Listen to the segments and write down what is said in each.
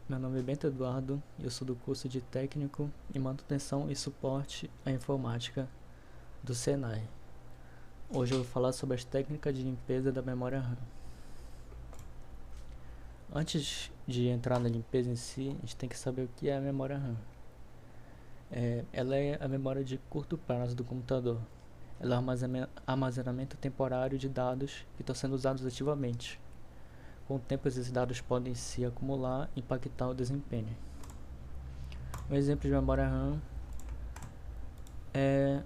Meu nome é Bento Eduardo, eu sou do curso de Técnico em Manutenção e Suporte à Informática do Senai. Hoje eu vou falar sobre as técnicas de limpeza da memória RAM. Antes de entrar na limpeza em si, a gente tem que saber o que é a memória RAM. Ela é a memória de curto prazo do computador. Ela é o armazenamento temporário de dados que estão sendo usados ativamente. Com o tempo, esses dados podem se acumular e impactar o desempenho. Um exemplo de memória RAM é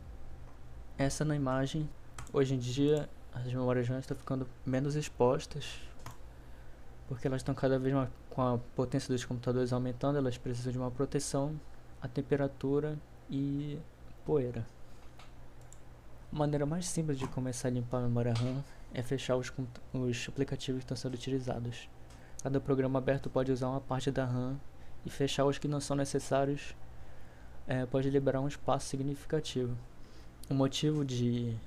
essa na imagem. Hoje em dia, as memórias RAM estão ficando menos expostas, porque elas estão cada vez mais, com a potência dos computadores aumentando, elas precisam de uma proteção à temperatura e poeira. A maneira mais simples de começar a limpar a memória RAM é fechar os aplicativos que estão sendo utilizados. Cada programa aberto pode usar uma parte da RAM e fechar os que não são necessários pode liberar um espaço significativo. O motivo de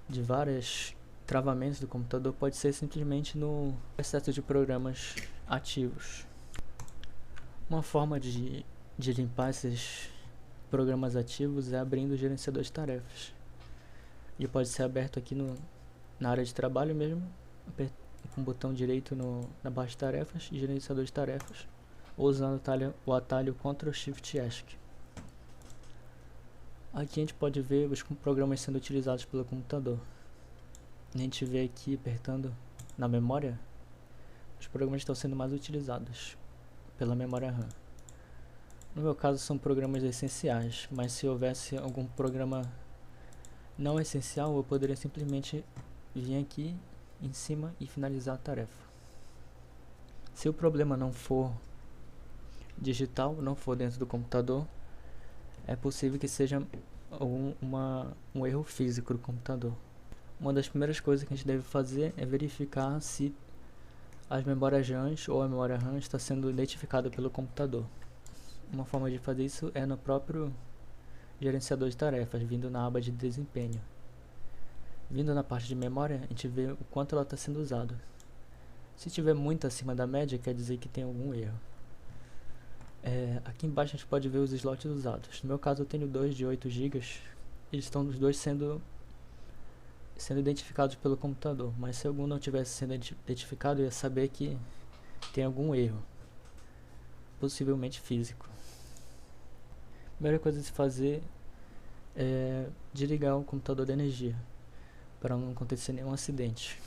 vários travamentos do computador pode ser simplesmente no excesso de programas ativos. Uma forma de limpar esses programas ativos é abrindo o gerenciador de tarefas. Ele pode ser aberto aqui na área de trabalho mesmo, com o botão direito na barra de tarefas, gerenciador de tarefas, ou usando o atalho Ctrl+Shift+ESC. Aqui a gente pode ver os programas sendo utilizados pelo computador. A gente vê aqui apertando na memória, os programas estão sendo mais utilizados pela memória RAM. No meu caso são programas essenciais, mas se houvesse algum programa não essencial, eu poderia simplesmente vir aqui em cima e finalizar a tarefa. Se o problema não for digital, não for dentro do computador, é possível que seja um erro físico do computador. Uma das primeiras coisas que a gente deve fazer é verificar se as memórias RAM ou a memória RAM está sendo identificada pelo computador. Uma forma de fazer isso é no próprio gerenciador de tarefas, vindo na aba de desempenho. Vindo na parte de memória, a gente vê o quanto ela está sendo usada. Se tiver muito acima da média, quer dizer que tem algum erro. Aqui embaixo a gente pode ver os slots usados. No meu caso eu tenho dois de 8 GB, eles estão os dois sendo identificados pelo computador, mas se algum não tivesse sendo identificado, eu ia saber que tem algum erro, possivelmente físico. A primeira coisa a se fazer é desligar o computador da energia, para não acontecer nenhum acidente.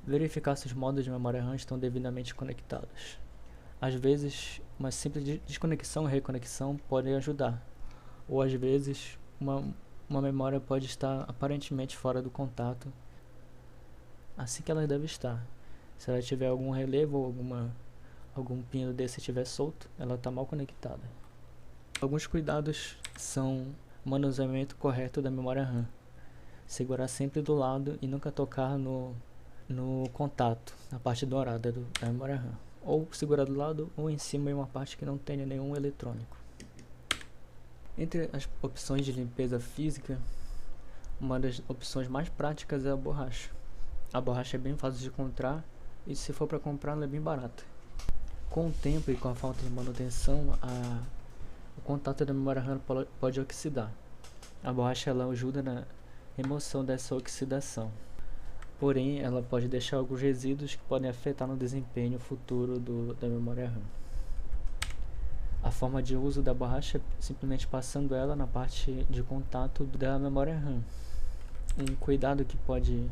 Verificar se os modos de memória RAM estão devidamente conectados. Às vezes, uma simples desconexão e reconexão pode ajudar, ou às vezes uma memória pode estar aparentemente fora do contato, assim que ela deve estar. Se ela tiver algum relevo ou algum pino desse estiver solto, ela está mal conectada. Alguns cuidados são o manuseamento correto da memória RAM. Segurar sempre do lado e nunca tocar no contato, na parte dourada da memória RAM. Ou segurar do lado ou em cima em uma parte que não tenha nenhum eletrônico. Entre as opções de limpeza física, uma das opções mais práticas é a borracha. A borracha é bem fácil de encontrar e se for para comprar ela é bem barata. Com o tempo e com a falta de manutenção, o contato da memória RAM pode oxidar. A borracha ela ajuda na remoção dessa oxidação. Porém, ela pode deixar alguns resíduos que podem afetar no desempenho futuro da memória RAM. A forma de uso da borracha é simplesmente passando ela na parte de contato da memória RAM. Um cuidado que pode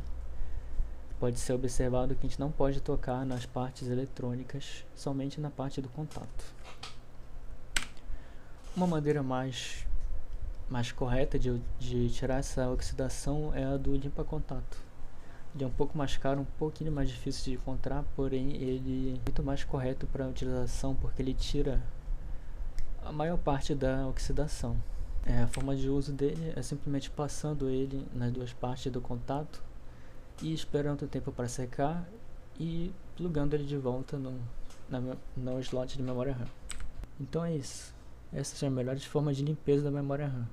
ser observado é que a gente não pode tocar nas partes eletrônicas, somente na parte do contato. Uma maneira mais correta de tirar essa oxidação é a do limpa-contato. Ele é um pouco mais caro, um pouquinho mais difícil de encontrar, porém ele é muito mais correto para a utilização, porque ele tira a maior parte da oxidação. A forma de uso dele é simplesmente passando ele nas duas partes do contato e esperando o tempo para secar e plugando ele de volta no slot de memória RAM. Então é isso. Essas são as melhores formas de limpeza da memória RAM.